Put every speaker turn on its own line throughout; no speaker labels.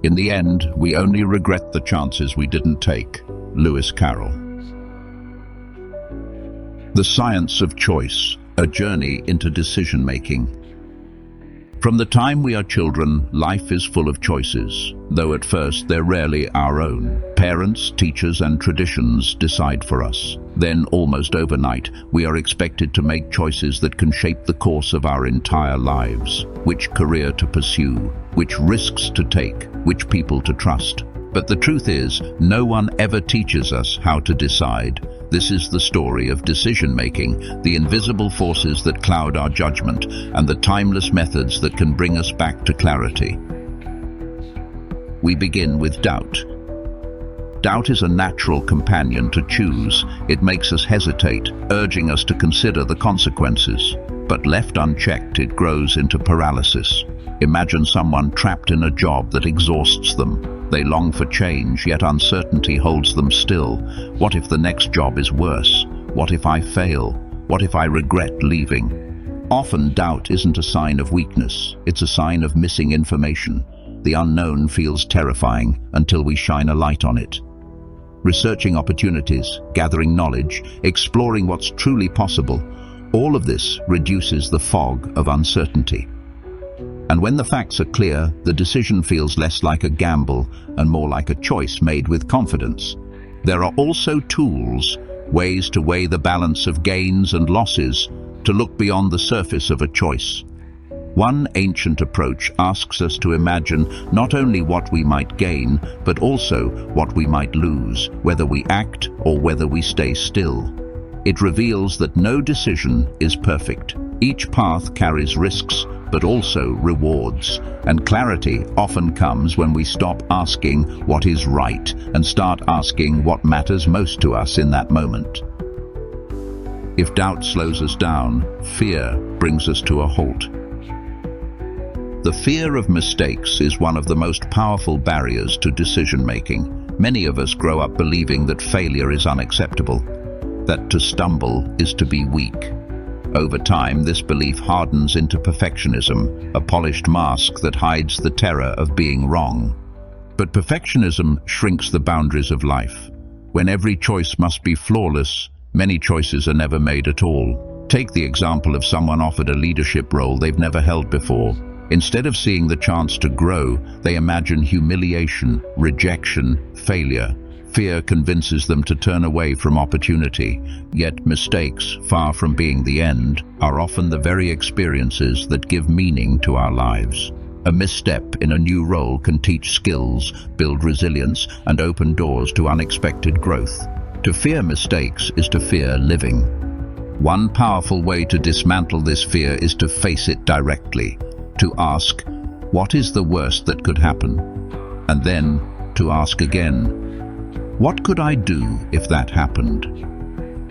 In the end, we only regret the chances we didn't take. Lewis Carroll. The Science of Choice, a journey into decision-making. From the time we are children, life is full of choices, though at first they're rarely our own. Parents, teachers, and traditions decide for us. Then, almost overnight, we are expected to make choices that can shape the course of our entire lives. Which career to pursue, which risks to take, which people to trust. But the truth is, no one ever teaches us how to decide. This is the story of decision-making, the invisible forces that cloud our judgment, and the timeless methods that can bring us back to clarity. We begin with doubt. Doubt is a natural companion to choose. It makes us hesitate, urging us to consider the consequences. But left unchecked, it grows into paralysis. Imagine someone trapped in a job that exhausts them. They long for change, yet uncertainty holds them still. What if the next job is worse? What if I fail? What if I regret leaving? Often doubt isn't a sign of weakness, it's a sign of missing information. The unknown feels terrifying until we shine a light on it. Researching opportunities, gathering knowledge, exploring what's truly possible, all of this reduces the fog of uncertainty. And when the facts are clear, the decision feels less like a gamble and more like a choice made with confidence. There are also tools, ways to weigh the balance of gains and losses, to look beyond the surface of a choice. One ancient approach asks us to imagine not only what we might gain, but also what we might lose, whether we act or whether we stay still. It reveals that no decision is perfect. Each path carries risks, but also rewards. And clarity often comes when we stop asking what is right and start asking what matters most to us in that moment. If doubt slows us down, fear brings us to a halt. The fear of mistakes is one of the most powerful barriers to decision-making. Many of us grow up believing that failure is unacceptable, that to stumble is to be weak. Over time, this belief hardens into perfectionism, a polished mask that hides the terror of being wrong. But perfectionism shrinks the boundaries of life. When every choice must be flawless, many choices are never made at all. Take the example of someone offered a leadership role they've never held before. Instead of seeing the chance to grow, they imagine humiliation, rejection, failure. Fear convinces them to turn away from opportunity, yet mistakes, far from being the end, are often the very experiences that give meaning to our lives. A misstep in a new role can teach skills, build resilience, and open doors to unexpected growth. To fear mistakes is to fear living. One powerful way to dismantle this fear is to face it directly, to ask, what is the worst that could happen? And then to ask again, what could I do if that happened?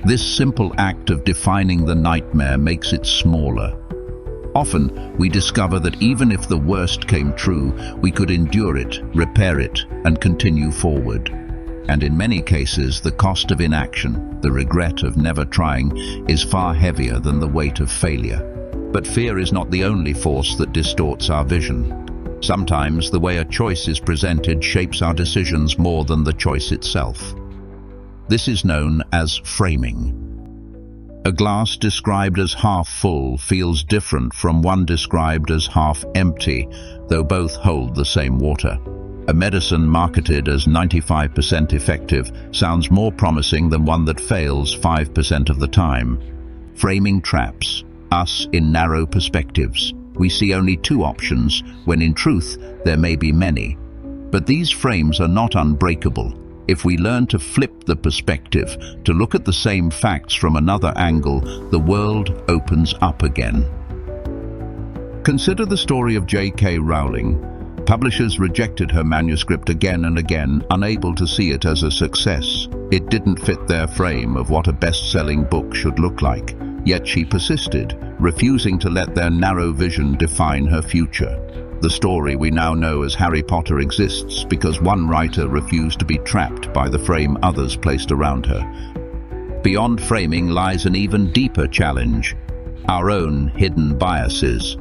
This simple act of defining the nightmare makes it smaller. Often, we discover that even if the worst came true, we could endure it, repair it, and continue forward. And in many cases, the cost of inaction, the regret of never trying, is far heavier than the weight of failure. But fear is not the only force that distorts our vision. Sometimes the way a choice is presented shapes our decisions more than the choice itself. This is known as framing. A glass described as half full feels different from one described as half empty, though both hold the same water. A medicine marketed as 95% effective sounds more promising than one that fails 5% of the time. Framing traps us in narrow perspectives. We see only two options, when in truth there may be many. But these frames are not unbreakable. If we learn to flip the perspective, to look at the same facts from another angle, the world opens up again. Consider the story of J.K. Rowling. Publishers rejected her manuscript again and again, unable to see it as a success. It didn't fit their frame of what a best-selling book should look like. Yet she persisted, refusing to let their narrow vision define her future. The story we now know as Harry Potter exists because one writer refused to be trapped by the frame others placed around her. Beyond framing lies an even deeper challenge: our own hidden biases.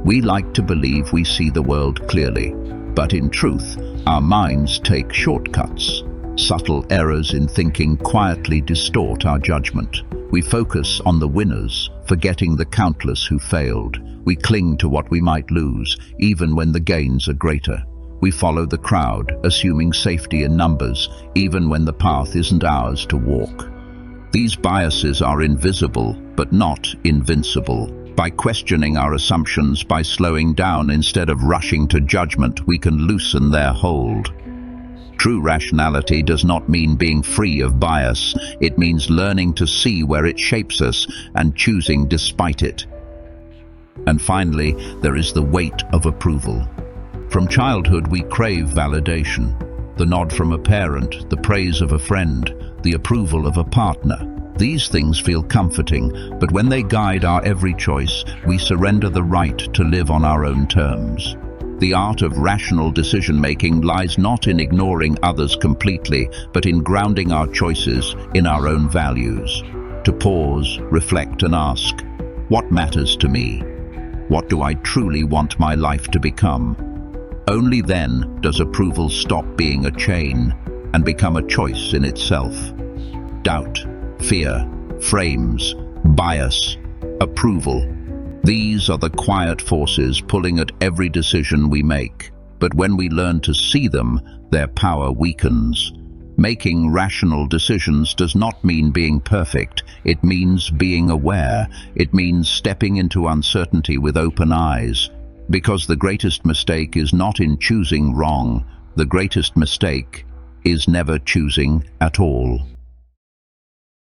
We like to believe we see the world clearly, But in truth, our minds take shortcuts. Subtle errors in thinking quietly distort our judgment. We focus on the winners, forgetting the countless who failed. We cling to what we might lose, even when the gains are greater. We follow the crowd, assuming safety in numbers, even when the path isn't ours to walk. These biases are invisible, but not invincible. By questioning our assumptions, by slowing down instead of rushing to judgment, we can loosen their hold. True rationality does not mean being free of bias. It means learning to see where it shapes us and choosing despite it. And finally, there is the weight of approval. From childhood, we crave validation. The nod from a parent, the praise of a friend, the approval of a partner. These things feel comforting, but when they guide our every choice, we surrender the right to live on our own terms. The art of rational decision-making lies not in ignoring others completely, but in grounding our choices in our own values. To pause, reflect, and ask, what matters to me? What do I truly want my life to become? Only then does approval stop being a chain and become a choice in itself. Doubt, fear, frames, bias, approval. These are the quiet forces pulling at every decision we make. But when we learn to see them, their power weakens. Making rational decisions does not mean being perfect. It means being aware. It means stepping into uncertainty with open eyes. Because the greatest mistake is not in choosing wrong. The greatest mistake is never choosing at all.